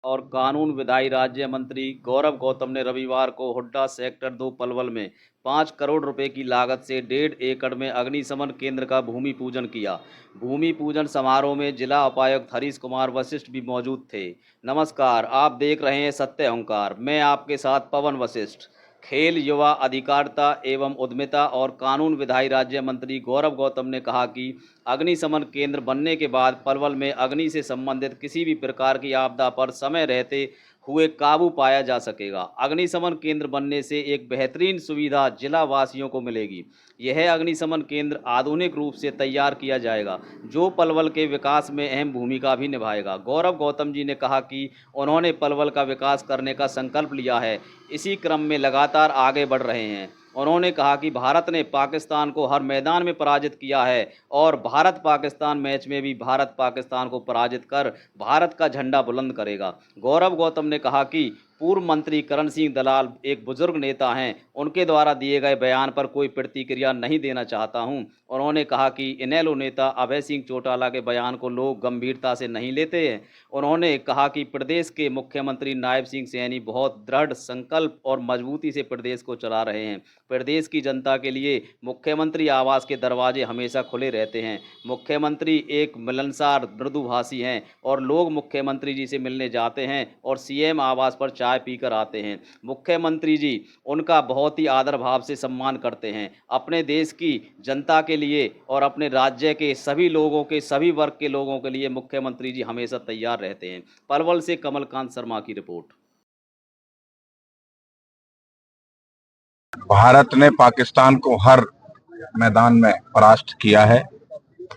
और कानून विधायी राज्य मंत्री गौरव गौतम ने रविवार को हुड्डा सेक्टर 2 पलवल में 5 करोड़ रुपए की लागत से 1.5 एकड़ में अग्निशमन केंद्र का भूमि पूजन किया। भूमि पूजन समारोह में जिला उपायुक्त हरीश कुमार वशिष्ठ भी मौजूद थे। नमस्कार, आप देख रहे हैं सत्य ओंकार। मैं आपके साथ पवन वशिष्ठ। खेल, युवा अधिकारिता एवं उद्यमिता और कानून विधायी राज्य मंत्री गौरव गौतम ने कहा कि अग्निशमन केंद्र बनने के बाद पलवल में अग्नि से संबंधित किसी भी प्रकार की आपदा पर समय रहते हुए काबू पाया जा सकेगा। अग्निशमन केंद्र बनने से एक बेहतरीन सुविधा जिला वासियों को मिलेगी। यह अग्निशमन केंद्र आधुनिक रूप से तैयार किया जाएगा, जो पलवल के विकास में अहम भूमिका भी निभाएगा। गौरव गौतम जी ने कहा कि उन्होंने पलवल का विकास करने का संकल्प लिया है, इसी क्रम में लगातार आगे बढ़ रहे हैं। उन्होंने कहा कि भारत ने पाकिस्तान को हर मैदान में पराजित किया है और भारत पाकिस्तान मैच में भी भारत पाकिस्तान को पराजित कर भारत का झंडा बुलंद करेगा। गौरव गौतम ने कहा कि पूर्व मंत्री करण सिंह दलाल एक बुजुर्ग नेता हैं, उनके द्वारा दिए गए बयान पर कोई प्रतिक्रिया नहीं देना चाहता हूं। उन्होंने कहा कि इनेलो नेता अभय सिंह चौटाला के बयान को लोग गंभीरता से नहीं लेते हैं। उन्होंने कहा कि प्रदेश के मुख्यमंत्री नायब सिंह सैनी बहुत दृढ़ संकल्प और मजबूती से प्रदेश को चला रहे हैं। प्रदेश की जनता के लिए मुख्यमंत्री आवास के दरवाजे हमेशा खुले रहते हैं। मुख्यमंत्री एक मिलनसार मृदुभाषी हैं और लोग मुख्यमंत्री जी से मिलने जाते हैं और सीएम आवास पर चाय पीकर आते हैं। मुख्यमंत्री जी उनका बहुत ही आदर भाव से सम्मान करते हैं। अपने देश की जनता के लिए और अपने राज्य के सभी लोगों के, सभी वर्ग के लोगों के लिए मुख्यमंत्री जी हमेशा तैयार रहते हैं। पलवल से कमलकांत शर्मा की रिपोर्ट। भारत ने पाकिस्तान को हर मैदान में परास्त किया है,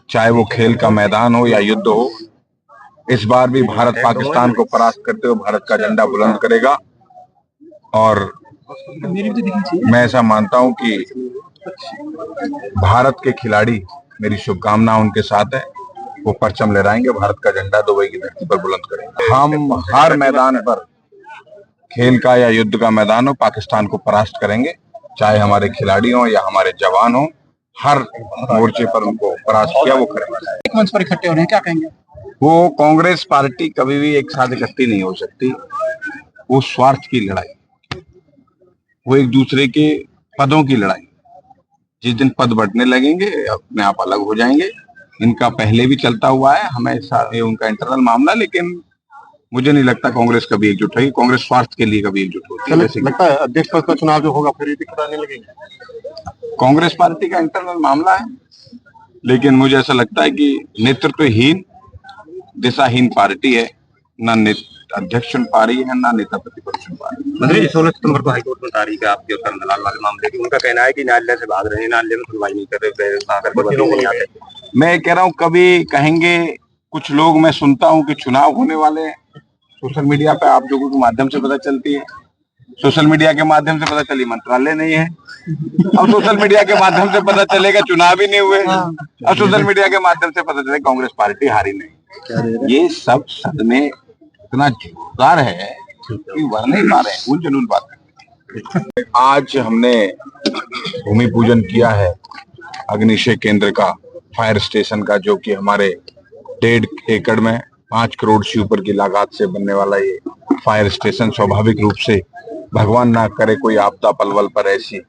चाहे वो खेल का मैदान हो या युद्ध हो। इस बार भी भारत पाकिस्तान को परास्त करते हुए भारत का झंडा बुलंद करेगा और मैं ऐसा मानता हूं कि भारत के खिलाड़ी, मेरी शुभकामना उनके साथ है, वो परचम लहराएंगे, भारत का झंडा दुबई की धरती पर बुलंद करेंगे। हम हर मैदान पर, खेल का या युद्ध का मैदान हो, पाकिस्तान को परास्त करेंगे, चाहे हमारे खिलाड़ी हो या हमारे जवान हो, हर मोर्चे पर उनको परास्त किया वो करेंगे। एक मंच पर इकट्ठे हो रहे हैं, क्या कहेंगे? वो कांग्रेस पार्टी कभी भी एक साथ इकट्ठी नहीं हो सकती। वो स्वार्थ की लड़ाई, वो एक दूसरे के पदों की लड़ाई। जिस दिन पद बढ़ने लगेंगे अपने आप अलग हो जाएंगे। इनका पहले भी चलता हुआ है, हमेशा ये उनका इंटरनल मामला, लेकिन मुझे नहीं लगता कांग्रेस कभी एकजुट होगी। कांग्रेस स्वार्थ के लिए कभी एकजुट होती है। लगता है अध्यक्ष पद का चुनाव जो होगा फिर ये दिक्कत आने लगेगी। कांग्रेस पार्टी का इंटरनल मामला है, लेकिन मुझे ऐसा लगता है कि नेतृत्वहीन, दिशाहीन पार्टी है। ना अध्यक्ष चुन पा रही है, ना नेता प्रतिपक्ष चुन पा रही है। मंत्री जी, 16 सितंबर को हाईकोर्ट में तारीख है आपके और करण दलाल वाले मामले की। उनका कहना है कि न्यायालय से भाग रहे हैं, न्यायालय में सुनवाई नहीं कर रहे। मैं कह रहा हूँ, कभी कहेंगे कुछ लोग, मैं सुनता हूँ कि चुनाव होने वाले हैं, सोशल मीडिया पे आप लोगों के माध्यम से पता चलती है। सोशल मीडिया के माध्यम से पता चली मंत्रालय नहीं है, अब सोशल मीडिया के माध्यम से पता चलेगा चुनाव ही नहीं हुए, अब सोशल मीडिया के माध्यम से पता चलेगा कांग्रेस पार्टी हारी नहीं। ये सब सदमे इतना जोरदार है कि वह नहीं पा रहे हैं, उन जुनून बात करते। आज हमने भूमि पूजन किया है अग्निशय केंद्र का, फायर स्टेशन का, जो कि हमारे 1.5 एकड़ में 5 करोड़ से ऊपर की लागत से बनने वाला ये फायर स्टेशन, स्वाभाविक रूप से भगवान ना करे कोई आपदा पलवल पर ऐसी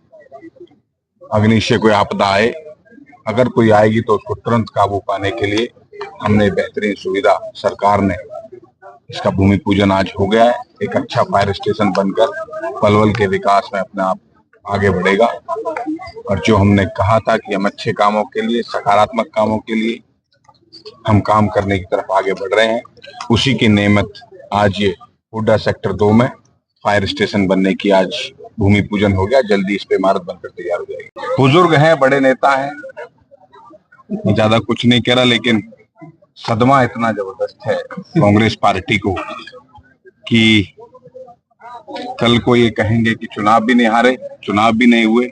अग्निशय कोई आपदा आए, अगर कोई आएगी तो उसको तुरंत काबू पाने के लिए हमने बेहतरीन सुविधा, सरकार ने इसका भूमि पूजन आज हो गया है। एक अच्छा फायर स्टेशन बनकर पलवल के विकास में अपने आप आगे बढ़ेगा और जो हमने कहा था कि हम अच्छे कामों के लिए, सकारात्मक कामों के लिए हम काम करने की तरफ आगे बढ़ रहे हैं, उसी की नेमत आज ये हुड्डा सेक्टर 2 में फायर स्टेशन बनने की आज भूमि पूजन हो गया। जल्दी इस पे इमारत बनकर तैयार हो जाएगी। बुजुर्ग हैं, बड़े नेता हैं, ज्यादा कुछ नहीं कह रहा, लेकिन सदमा इतना जबरदस्त है कांग्रेस पार्टी को कि कल को ये कहेंगे कि चुनाव भी नहीं हारे, चुनाव भी नहीं हुए,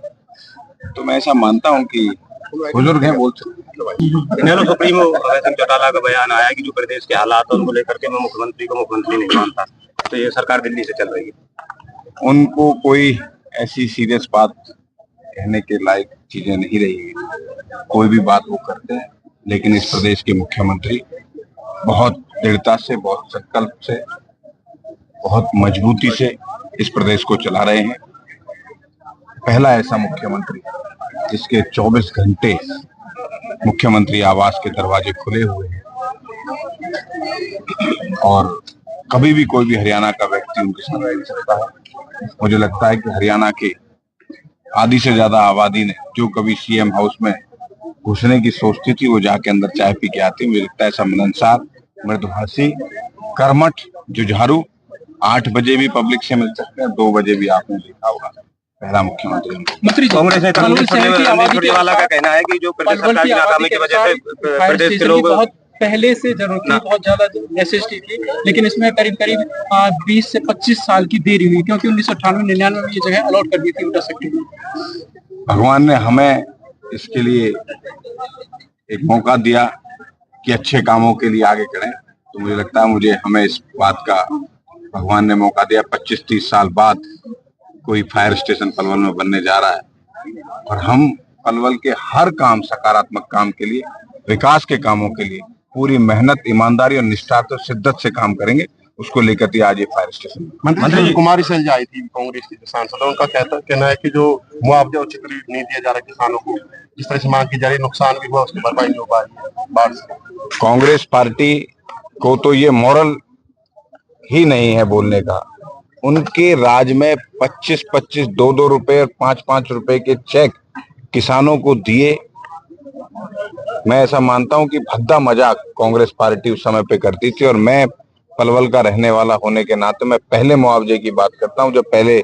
तो मैं ऐसा मानता हूं कि बुजुर्ग हैं, बोल सकते हैं। सुप्रीमो अभय सिंह चौटाला का बयान आया कि जो प्रदेश के हालात उनको लेकर के मैं मुख्यमंत्री को मुख्यमंत्री नहीं मानता, तो ये सरकार दिल्ली से चल रही है। उनको कोई ऐसी सीरियस बात कहने के लायक चीजें नहीं रही, कोई भी बात वो करते हैं, लेकिन इस प्रदेश के मुख्यमंत्री बहुत दृढ़ता से, बहुत संकल्प से बहुत मजबूती से इस प्रदेश को चला रहे हैं। पहला ऐसा मुख्यमंत्री जिसके 24 घंटे मुख्यमंत्री आवास के दरवाजे खुले हुए हैं और कभी भी कोई भी हरियाणा का व्यक्ति उनके साथ रह सकता है। मुझे लगता है कि हरियाणा के आधी से ज्यादा आबादी ने जो कभी सीएम हाउस में घुसने की सोचती थी वो जाके अंदर चाय पी के आती। मुझे लगता है ऐसा मिलनसार, मृदुभाषी, कर्मठ, जुझारू 8 बजे भी पब्लिक से मिल सकते हैं, 2 बजे भी आपने देखा होगा। पहला मुख्यमंत्री कांग्रेस ने कानून सुरजेवाला का कहना है कि जो प्रदेश सरकार की नाकामी की वजह से प्रदेश के लोग बहुत पहले से जरूरत थी, बहुत ज्यादा नेसेसिटी थी, लेकिन इसमें करीब करीब 20 से 25 साल की देरी हुई, क्योंकि 1998-99 में ये जगह अलॉट कर दी थी हुड्डा सेक्टर में। भगवान ने हमें इसके लिए एक मौका दिया कि अच्छे कामों के लिए आगे करें, तो मुझे लगता है हमें इस बात का भगवान ने मौका दिया। 25-30 साल बाद कोई फायर स्टेशन पलवल में बनने जा रहा है और हम पलवल के हर काम, सकारात्मक काम के लिए, विकास के कामों के लिए पूरी मेहनत, ईमानदारी और निष्ठा तो शिद्दत से काम करेंगे। उसको लेकर ही आज ये फायर स्टेशन। मंत्री जी कुमारी सैलजा आई थी, कांग्रेस की सांसद, उनका कहना है कि जो मुआवजा उचित नहीं दिया जा रहा किसानों को, जिस तरह से मांग की जा रही, नुकसान भी हुआ, उसकी भरपाई नहीं हो पा रही है बाढ़ से। कांग्रेस पार्टी को तो ये मॉरल ही नहीं है बोलने का। उनके राज में 25-25, 2-2 रुपए और 5-5 रुपए के चेक किसानों को दिए। मैं ऐसा मानता हूं कि भद्दा मजाक कांग्रेस पार्टी उस समय पे करती थी और मैं पलवल का रहने वाला होने के नाते मैं पहले मुआवजे की बात करता हूं। जब पहले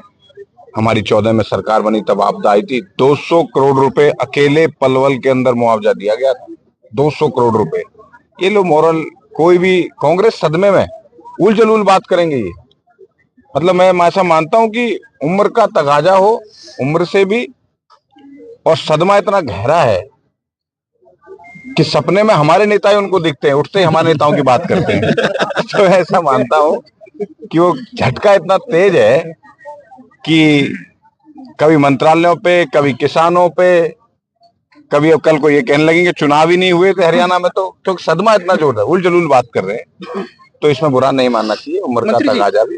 हमारी 14 में सरकार बनी तब आपदा आई थी, 200 करोड़ रुपए अकेले पलवल के अंदर मुआवजा दिया गया था। 200 करोड़ रुपए। ये लो मॉरल, कोई भी कांग्रेस सदमे में उल जलूल बात करेंगे ये। मतलब मैं ऐसा मानता हूं कि उम्र का तगाजा हो, उम्र से भी, और सदमा इतना गहरा है कि सपने में हमारे नेता ही उनको दिखते हैं, उठते ही हमारे नेताओं की बात करते हैं। तो ऐसा मानता हूं कि वो झटका इतना तेज है कि कभी मंत्रालयों पे, कभी किसानों पे, कभी अब कल को ये कहने लगेंगे चुनाव ही नहीं हुए थे हरियाणा में, तो सदमा इतना जोर है, उल जलूल बात कर रहे हैं। तो इसमें बुरा नहीं मानना चाहिए, उम्र का तगाजा भी।